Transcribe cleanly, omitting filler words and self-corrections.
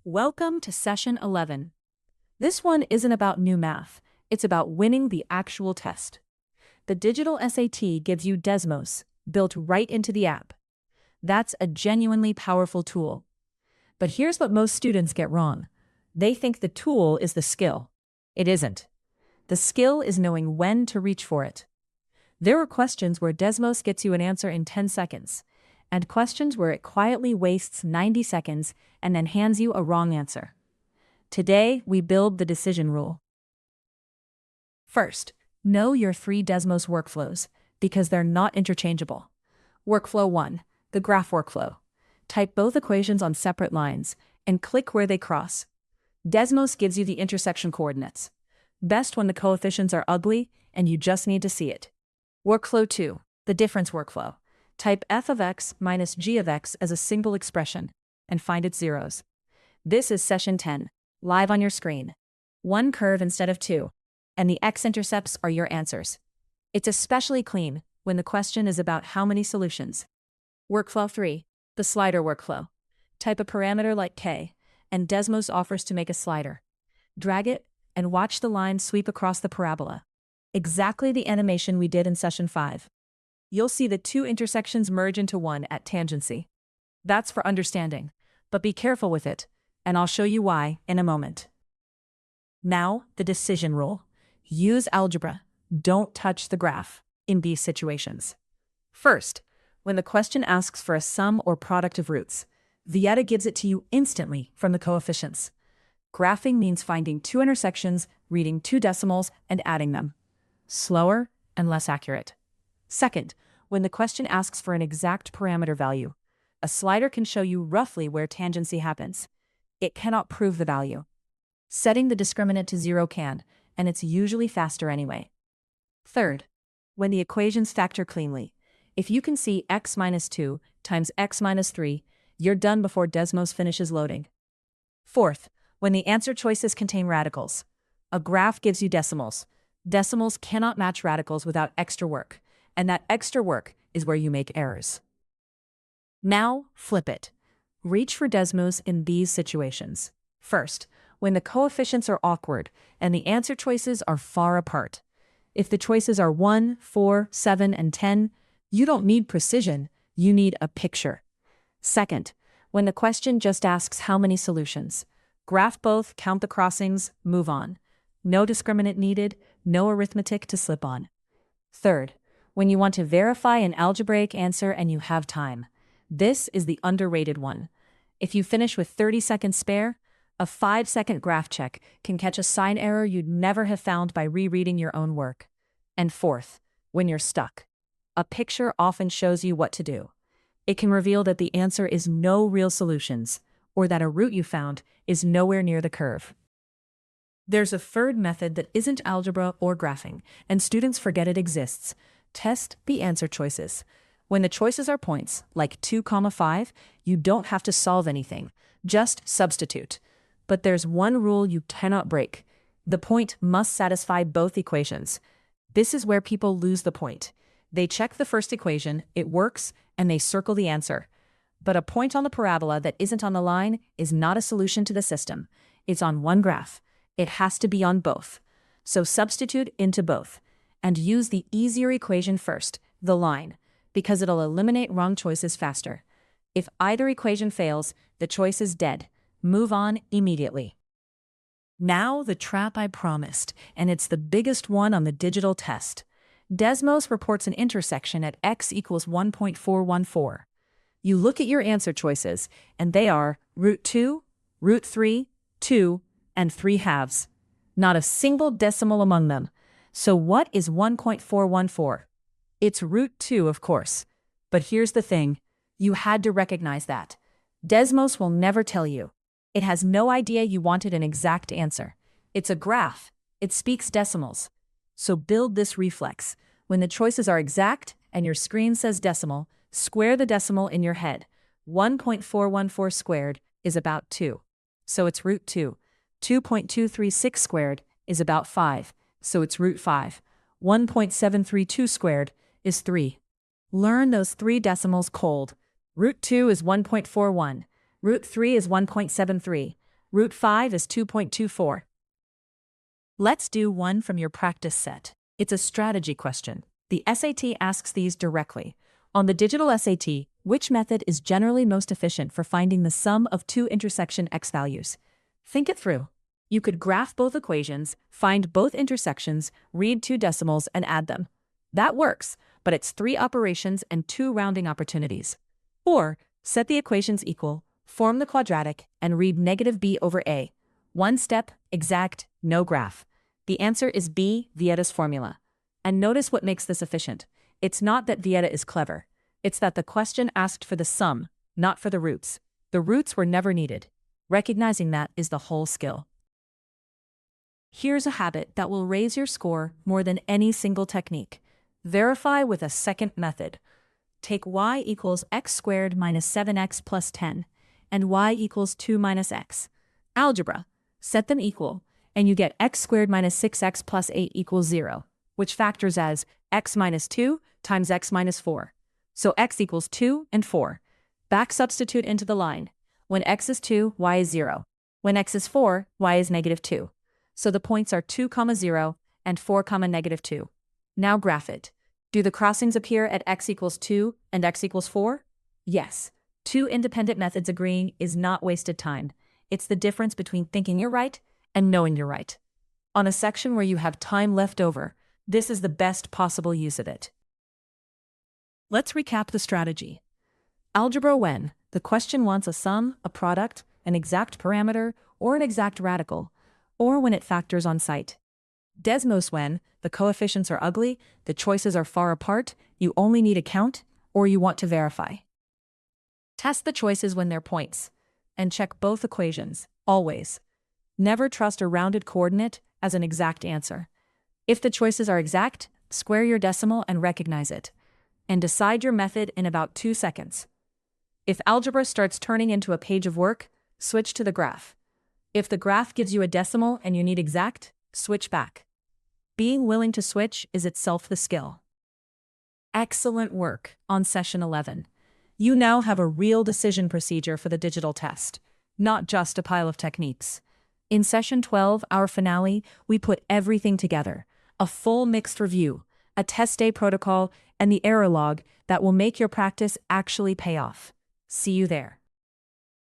Welcome to Session 11. This one isn't about new math, it's about winning the actual test. The digital SAT gives you Desmos, built right into the app. That's a genuinely powerful tool. But here's what most students get wrong. They think the tool is the skill. It isn't. The skill is knowing when to reach for it. There are questions where Desmos gets you an answer in 10 seconds, and questions where it quietly wastes 90 seconds and then hands you a wrong answer. Today, we build the decision rule. First, know your 3 Desmos workflows, because they're not interchangeable. Workflow 1, the graph workflow. Type both equations on separate lines, and click where they cross. Desmos gives you the intersection coordinates. Best when the coefficients are ugly, and you just need to see it. Workflow 2, the difference workflow. Type f of x minus g of x as a single expression, and find its zeros. This is Session 10, live on your screen. 1 curve instead of 2, and the x-intercepts are your answers. It's especially clean when the question is about how many solutions. Workflow 3, the slider workflow. Type a parameter like k, and Desmos offers to make a slider. Drag it, and watch the line sweep across the parabola. Exactly the animation we did in Session 5. You'll see the 2 intersections merge into one at tangency. That's for understanding, but be careful with it, and I'll show you why in a moment. Now, the decision rule. Use algebra. Don't touch the graph in these situations. First, when the question asks for a sum or product of roots, Vieta gives it to you instantly from the coefficients. Graphing means finding 2 intersections, reading 2 decimals, and adding them. Slower and less accurate. Second, when the question asks for an exact parameter value, a slider can show you roughly where tangency happens. It cannot prove the value. Setting the discriminant to 0 can, and it's usually faster anyway. Third, when the equations factor cleanly, if you can see x minus 2 times x minus 3, you're done before Desmos finishes loading. Fourth, when the answer choices contain radicals. A graph gives you decimals. Decimals cannot match radicals without extra work, and that extra work is where you make errors. Now, flip it. Reach for Desmos in these situations. First, when the coefficients are awkward and the answer choices are far apart. If the choices are 1, 4, 7, and 10, you don't need precision, you need a picture. Second, when the question just asks how many solutions. Graph both, count the crossings, move on. No discriminant needed, no arithmetic to slip on. Third, when you want to verify an algebraic answer and you have time. This is the underrated one. If you finish with 30 seconds spare, a 5-second graph check can catch a sign error you'd never have found by rereading your own work. And fourth, when you're stuck. A picture often shows you what to do. It can reveal that the answer is no real solutions, or that a root you found is nowhere near the curve. There's a third method that isn't algebra or graphing, and students forget it exists. Test the answer choices. When the choices are points, like 2, 5, you don't have to solve anything. Just substitute. But there's one rule you cannot break. The point must satisfy both equations. This is where people lose the point. They check the first equation, it works, and they circle the answer. But a point on the parabola that isn't on the line is not a solution to the system. It's on one graph. It has to be on both. So substitute into both. And use the easier equation first, the line, because it'll eliminate wrong choices faster. If either equation fails, the choice is dead. Move on immediately. Now the trap I promised, and it's the biggest one on the digital test. Desmos reports an intersection at x equals 1.414. You look at your answer choices, and they are root 2, root 3, 2, and 3/2. Not a single decimal among them. So what is 1.414? It's root 2, of course. But here's the thing. You had to recognize that. Desmos will never tell you. It has no idea you wanted an exact answer. It's a graph. It speaks decimals. So build this reflex. When the choices are exact and your screen says decimal, square the decimal in your head. 1.414 squared is about 2. So it's root 2. 2.236 squared is about 5. So it's root 5. 1.732 squared is 3. Learn those 3 decimals cold. Root 2 is 1.41. Root 3 is 1.73. Root 5 is 2.24. Let's do one from your practice set. It's a strategy question. The SAT asks these directly. On the digital SAT, which method is generally most efficient for finding the sum of two intersection x values? Think it through. You could graph both equations, find both intersections, read two decimals, and add them. That works, but it's 3 operations and 2 rounding opportunities. Or, set the equations equal, form the quadratic, and read negative b over a. One step, exact, no graph. The answer is B, Vieta's formula. And notice what makes this efficient. It's not that Vieta is clever. It's that the question asked for the sum, not for the roots. The roots were never needed. Recognizing that is the whole skill. Here's a habit that will raise your score more than any single technique. Verify with a second method. Take y equals x squared minus 7x plus 10, and y equals 2 minus x. Algebra. Set them equal, and you get x squared minus 6x plus 8 equals 0, which factors as x minus 2 times x minus 4. So x equals 2 and 4. Back substitute into the line. When x is 2, y is 0. When x is 4, y is negative 2. So the points are 2, 0 and 4, negative 2. Now graph it. Do the crossings appear at x equals 2 and x equals 4? Yes. 2 independent methods agreeing is not wasted time. It's the difference between thinking you're right and knowing you're right. On a section where you have time left over, this is the best possible use of it. Let's recap the strategy. Algebra when the question wants a sum, a product, an exact parameter, or an exact radical, or when it factors on site. Desmos when the coefficients are ugly, the choices are far apart, you only need a count, or you want to verify. Test the choices when they're points, and check both equations, always. Never trust a rounded coordinate as an exact answer. If the choices are exact, square your decimal and recognize it, and decide your method in about 2 seconds. If algebra starts turning into a page of work, switch to the graph. If the graph gives you a decimal and you need exact, switch back. Being willing to switch is itself the skill. Excellent work on session 11. You now have a real decision procedure for the digital test, not just a pile of techniques. In session 12, our finale, we put everything together, a full mixed review, a test day protocol, and the error log that will make your practice actually pay off. See you there.